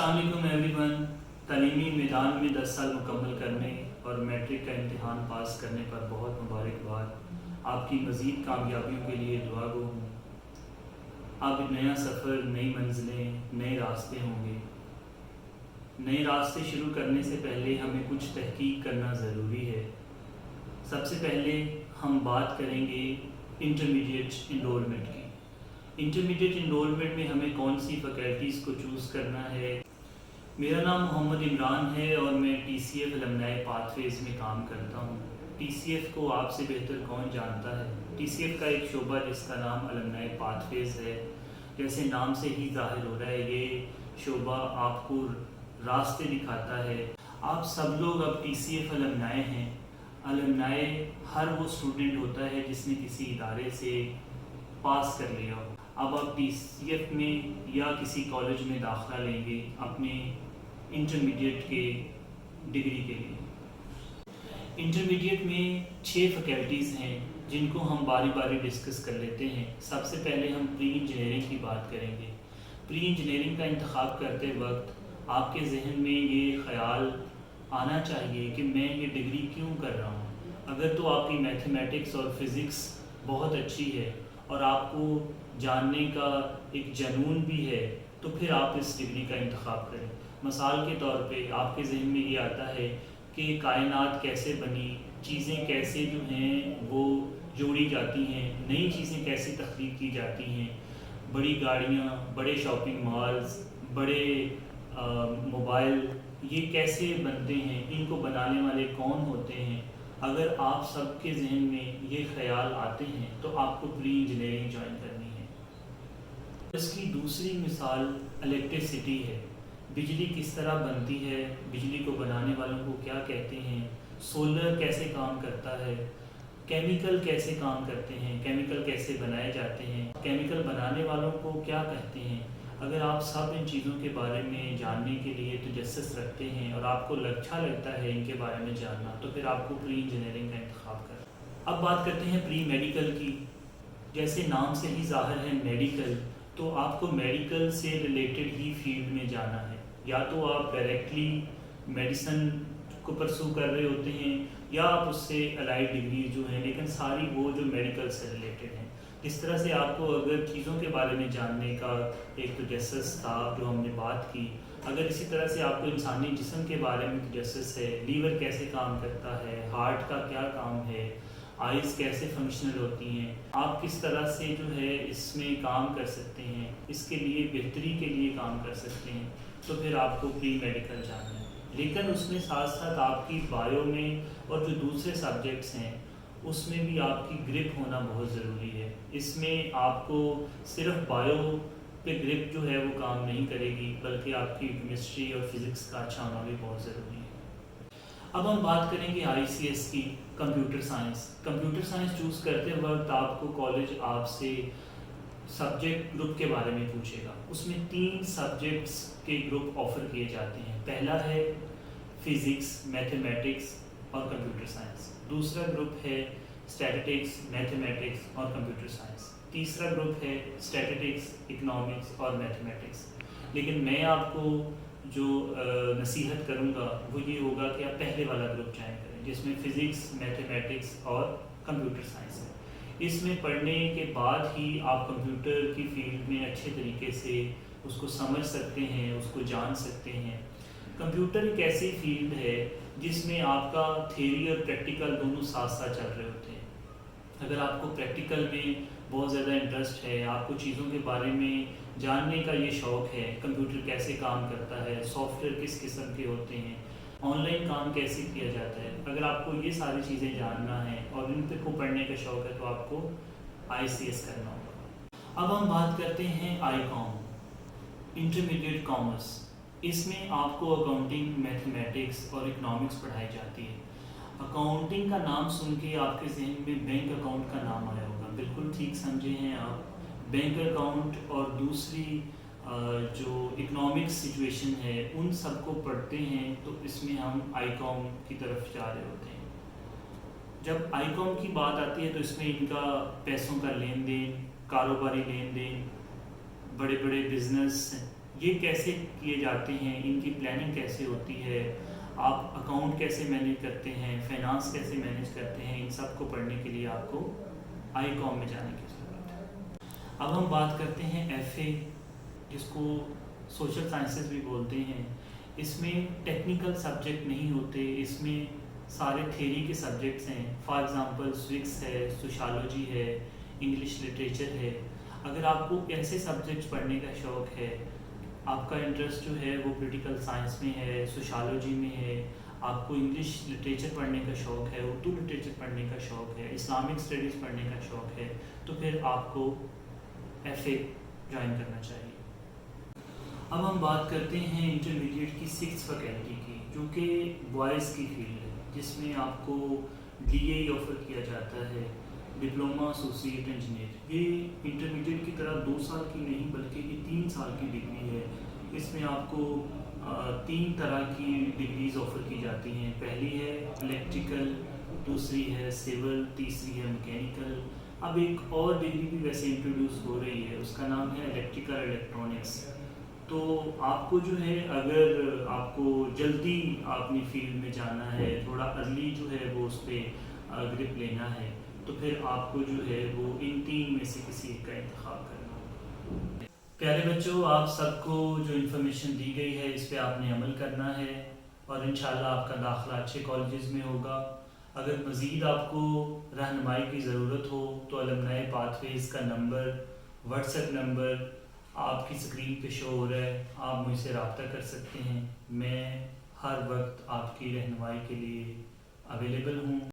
अस्सलाम वालेकुम एवरीवन। तालीमी मैदान में 10 साल मुकम्मल करने और मैट्रिक का इम्तिहान पास करने पर बहुत मुबारकबाद। आपकी मज़ीद कामयाबियों के लिए दुआ गो हूँ। अब नया सफ़र, नई मंजिलें, नए रास्ते होंगे। नए रास्ते शुरू करने से पहले हमें कुछ तहकीक करना ज़रूरी है। सबसे पहले हम बात करेंगे इंटरमीडिएट इनरोलमेंट की। इंटरमीडिएट इनरोलमेंट में हमें कौन सी फैकल्टीज़ को चूज़ करना है। मेरा नाम मोहम्मद इमरान है और मैं TCF अलमनाई पाथवेज़ में काम करता हूँ। TCF को आपसे बेहतर कौन जानता है। TCF का एक शोबा जिसका नाम अलमनाई पाथवेज़ है। जैसे नाम से ही ज़ाहिर हो रहा है, ये शोबा आपको रास्ते दिखाता है। आप सब लोग अब TCF अलमनाई हैं। अलमनाई हर वो स्टूडेंट होता है जिसने किसी इदारे से पास कर लिया हो। अब आप TCF में या किसी कॉलेज में दाखिला लेंगे अपने इंटरमीडिएट के डिग्री के लिए। इंटरमीडिएट में 6 फैकल्टीज़ हैं जिनको हम बारी बारी डिस्कस कर लेते हैं। सबसे पहले हम प्री इंजीनियरिंग की बात करेंगे। प्री इंजीनियरिंग का इंतखाब करते वक्त आपके जहन में ये ख़याल आना चाहिए कि मैं ये डिग्री क्यों कर रहा हूँ। अगर तो आपकी मैथमेटिक्स और फिज़िक्स बहुत अच्छी है और आपको जानने का एक जुनून भी है तो फिर आप इस डिग्री का इंतखाब करें। मिसाल के तौर पे आपके जहन में ये आता है कि कायनात कैसे बनी, चीज़ें कैसे जो हैं वो जोड़ी जाती हैं, नई चीज़ें कैसे तख्लीक की जाती हैं, बड़ी गाड़ियाँ, बड़े शॉपिंग मॉल्स, बड़े मोबाइल ये कैसे बनते हैं, इनको बनाने वाले कौन होते हैं। अगर आप सबके जहन में ये ख्याल आते हैं तो आपको प्री इंजीनियरिंग ज्वाइन करनी है। इसकी दूसरी मिसाल इलेक्ट्रिसिटी है। बिजली किस तरह बनती है, बिजली को बनाने वालों को क्या कहते हैं, सोलर कैसे काम करता है, केमिकल कैसे काम करते हैं, केमिकल कैसे बनाए जाते हैं, केमिकल बनाने वालों को क्या कहते हैं। अगर आप सब इन चीज़ों के बारे में जानने के लिए तजस्सुस रखते हैं और आपको अच्छा लगता है इनके बारे में जानना, तो फिर आपको प्री इंजीनियरिंग का इंतखाब करें। अब बात करते हैं प्री मेडिकल की। जैसे नाम से ही ज़ाहिर है मेडिकल, तो आपको मेडिकल से रिलेटेड ही फील्ड में जाना है। या तो आप डायरेक्टली मेडिसिन को परसू कर रहे होते हैं या आप उससे अलाइड डिग्री जो हैं, लेकिन सारी वो जो मेडिकल से रिलेटेड हैं। इस तरह से आपको अगर चीज़ों के बारे में जानने का एक तजस्सुस था जो हमने बात की, अगर इसी तरह से आपको इंसानी जिस्म के बारे में तजस्सुस है, लीवर कैसे काम करता है, हार्ट का क्या काम है, आइज़ कैसे फंक्शनल होती हैं, आप किस तरह से जो है इसमें काम कर सकते हैं, इसके लिए बेहतरी के लिए काम कर सकते हैं, तो फिर आपको प्री मेडिकल जाना है। लेकिन उसमें साथ साथ आपकी बायो में और जो दूसरे सब्जेक्ट्स हैं उसमें भी आपकी ग्रिप होना बहुत ज़रूरी है। इसमें आपको सिर्फ बायो पे ग्रिप जो है वो काम नहीं करेगी, बल्कि आपकी केमिस्ट्री और फिज़िक्स का अच्छा होना भी बहुत ज़रूरी है। अब हम बात करेंगे ICS की, computer science. Computer science choose करते वक्त आपको कॉलेज आपसे सब्जेक्ट ग्रुप के बारे में पूछेगा। उसमें 3 सब्जेक्ट्स के ग्रुप ऑफ़र किए जाते हैं। पहला है फिज़िक्स, मैथमेटिक्स और कंप्यूटर साइंस। दूसरा ग्रुप है स्टैटिस्टिक्स, मैथमेटिक्स और कंप्यूटर साइंस। तीसरा ग्रुप है स्टैटिस्टिक्स, इकोनॉमिक्स और मैथमेटिक्स। लेकिन मैं आपको जो नसीहत करूँगा वो ये होगा कि आप पहले वाला ग्रुप ज्वाइन करें, जिसमें फ़िज़िक्स, मैथमेटिक्स और कंप्यूटर साइंस है। इसमें पढ़ने के बाद ही आप कंप्यूटर की फील्ड में अच्छे तरीके से उसको समझ सकते हैं, उसको जान सकते हैं। कंप्यूटर एक ऐसी फील्ड है जिसमें आपका थ्योरी और प्रैक्टिकल दोनों साथ साथ चल रहे होते हैं। अगर आपको प्रैक्टिकल में बहुत ज़्यादा इंटरेस्ट है, आपको चीज़ों के बारे में जानने का ये शौक़ है, कंप्यूटर कैसे काम करता है, सॉफ्टवेयर किस किस्म के होते हैं, ऑनलाइन काम कैसे किया जाता है, अगर आपको ये सारी चीज़ें जानना है और इन को पढ़ने का शौक़ है तो आपको ICS करना होगा। अब हम बात करते हैं ICOM, इंटरमीडिएट कॉमर्स। इसमें आपको अकाउंटिंग, मैथमेटिक्स और इकोनॉमिक्स पढ़ाई जाती है। अकाउंटिंग का नाम सुन के आपके जहन में बैंक अकाउंट का नाम आया होगा, बिल्कुल ठीक समझे हैं आप। बैंक अकाउंट और दूसरी जो इकोनॉमिक्स सिचुएशन है उन सबको पढ़ते हैं तो इसमें हम ICOM की तरफ जा रहे होते हैं। जब ICOM की बात आती है तो इसमें इनका पैसों का लेन देन, कारोबारी लेन देन, बड़े बड़े बिजनेस, یہ کیسے کیے جاتے ہیں، ان کی پلاننگ کیسے ہوتی ہے، آپ اکاؤنٹ کیسے مینیج کرتے ہیں، فائنانس کیسے مینیج کرتے ہیں، ان سب کو پڑھنے کے لیے آپ کو آئی کام میں جانے کی ضرورت ہے۔ اب ہم بات کرتے ہیں ایف اے، جس کو سوشل سائنسز بھی بولتے ہیں۔ اس میں ٹیکنیکل سبجیکٹ نہیں ہوتے، اس میں سارے تھیری کے سبجیکٹس ہیں۔ فار ایگزامپل سوکس ہے، سوشالوجی ہے، انگلش لٹریچر ہے۔ اگر آپ کو ایسے سبجیکٹس پڑھنے کا شوق ہے، آپ کا انٹرسٹ جو ہے وہ پولیٹیکل سائنس میں ہے، سوشالوجی میں ہے، آپ کو انگلش لٹریچر پڑھنے کا شوق ہے، اردو لٹریچر پڑھنے کا شوق ہے، اسلامک اسٹڈیز پڑھنے کا شوق ہے، تو پھر آپ کو ایف اے جوائن کرنا چاہیے۔ اب ہم بات کرتے ہیں انٹرمیڈیٹ کی 6 فیکلٹی کی، جو کہ بوائز کی فیلڈ ہے، جس میں آپ کو ڈی اے آفر کیا جاتا ہے، ڈپلوما ایسوسیٹ انجینئر۔ یہ انٹرمیڈیٹ کی طرح 2 سال کی نہیں بلکہ یہ 3 سال کی ڈگری ہے۔ اس میں آپ کو 3 طرح کی ڈگریز آفر کی جاتی ہیں۔ پہلی ہے الیکٹریکل، دوسری ہے سول، تیسری ہے میکینیکل۔ اب ایک اور ڈگری بھی ویسے انٹروڈیوس ہو رہی ہے، اس کا نام ہے الیکٹریکل الیکٹرانکس۔ تو آپ کو جو ہے، اگر آپ کو جلدی اپنی فیلڈ میں جانا ہے، تھوڑا ارلی جو ہے وہ اس پہ گرپ لینا ہے، تو پھر آپ کو جو ہے وہ ان 3 میں سے کسی ایک کا انتخاب کرنا ہوگا۔ پیارے بچوں، آپ سب کو جو انفارمیشن دی گئی ہے اس پہ آپ نے عمل کرنا ہے، اور انشاءاللہ آپ کا داخلہ اچھے کالجز میں ہوگا۔ اگر مزید آپ کو رہنمائی کی ضرورت ہو تو المنائی پاتھ ویز کا نمبر، واٹس ایپ نمبر آپ کی اسکرین پہ شو ہو رہا ہے، آپ مجھ سے رابطہ کر سکتے ہیں۔ میں ہر وقت آپ کی رہنمائی کے لیے اویلیبل ہوں۔